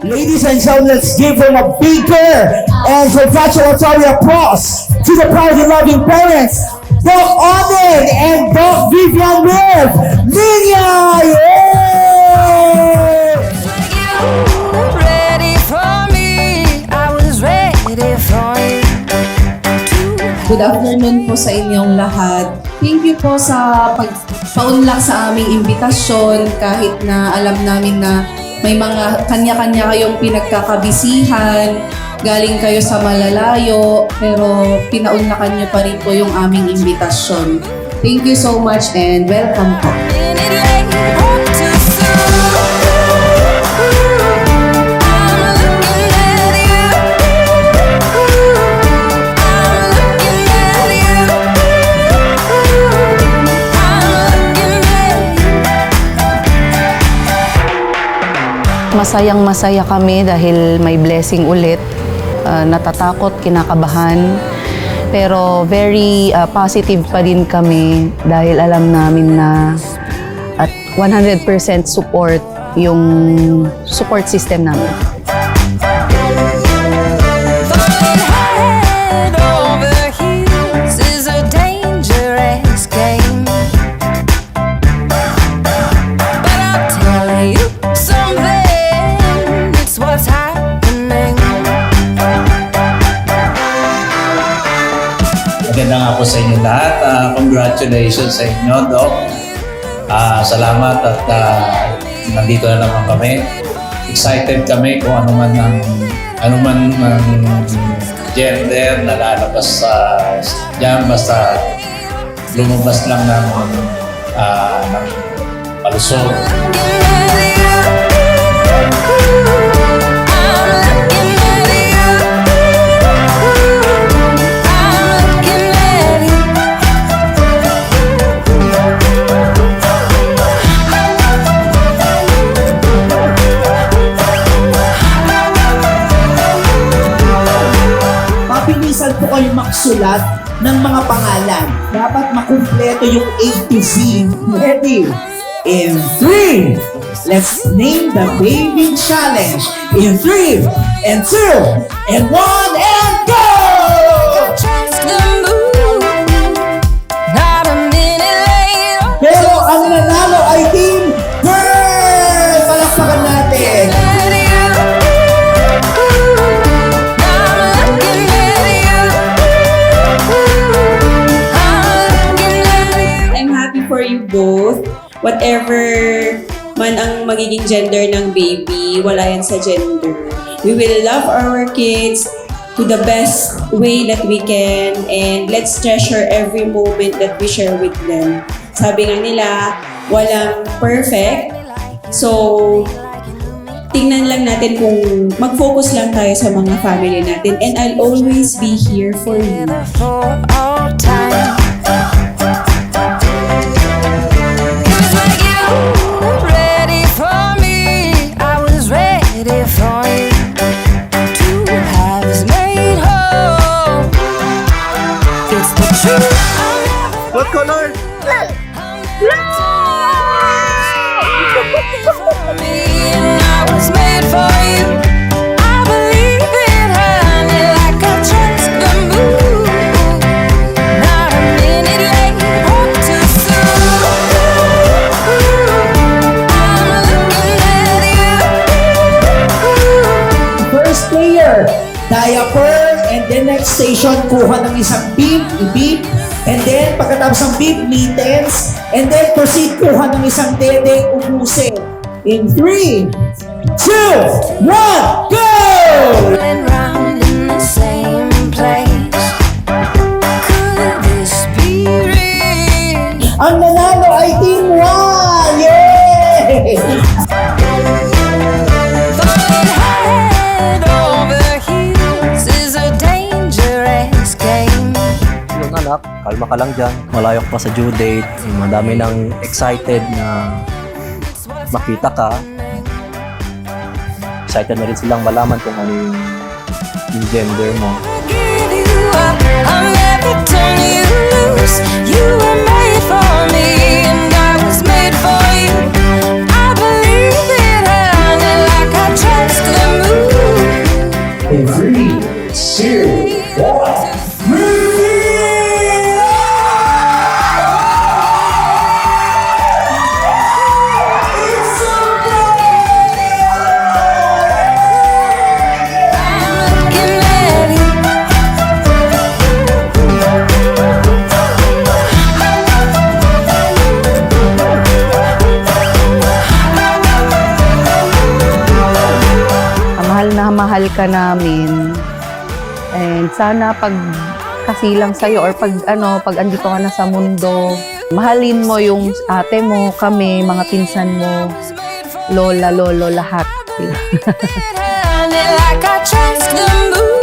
Ladies and gentlemen, let's give them a bigger and congratulatory applause to the proudly-loving parents, Doc Oden and Doc Vivian Rev. Linya! Yeah! Ready for me, I was ready for you. Good afternoon po sa inyong lahat. Thank you po sa pagpaunlak sa aming imbitasyon kahit na alam namin na may mga kanya-kanya kayong pinagkakabisihan, galing kayo sa malalayo, pero pinaunlakan niyo pa rin po yung aming imbitasyon. Thank you so much and welcome po. Masayang-masaya kami dahil may blessing ulit. Natatakot, kinakabahan. Pero very positive pa din kami dahil alam namin na at 100% support yung support system namin. Maganda nga po sa inyo lahat. Congratulations sa inyo, Doc. Salamat at nandito na naman kami. Excited kami kung ano man ang gender na lalabas dyan. Basta lumabas lang ng palusog. Mapinisan po kayo maksulat ng mga pangalan. Dapat makumpleto yung A to Z. Ready? In 3, let's name the baby challenge. In 3, and 2, and 1, and go! Pero ang nanalo ay Team Girl! Palakpakan natin! I'm happy for you both. Whatever man ang magiging gender ng baby, wala yan sa gender. We will love our kids to the best way that we can, and let's treasure every moment that we share with them. Sabi nga nila, walang perfect. So, tingnan lang natin kung mag-focus lang tayo sa mga family natin, and I'll always be here for you. For all time. Ready for me, I was ready for you. Two halves made whole. It's the truth. What color? I was made for you. I believe it, honey, like I trust the moon. Not a minute late, hope too soon. I'm looking at you. First player, diaper, and then next station, kuha ng isang beep, i-beep, and then pagkatapos ng beep, mittens, and then proceed kuha ng isang dede, ubusin. In 3, 2, 1, go! Rolling round in the same place. Could this be real? Ang nanalo ay Team 1! Yay! Falling head over heels is a dangerous game. Yung anak, kalma ka lang dyan. Malayo ka pa sa due date. Madami nang excited na makita ka. Excited na rin silang malaman kung ano yung gender mo. Give you up, I'm never turn you loose. You were made for me and I was made for you. I believe it, honey, like I trust the mahal ka namin. And sana pag kasilang sa'yo or pag andito ka na sa mundo, mahalin mo yung ate mo, kami, mga pinsan mo, lola, lolo, lahat. Like I trust the moon.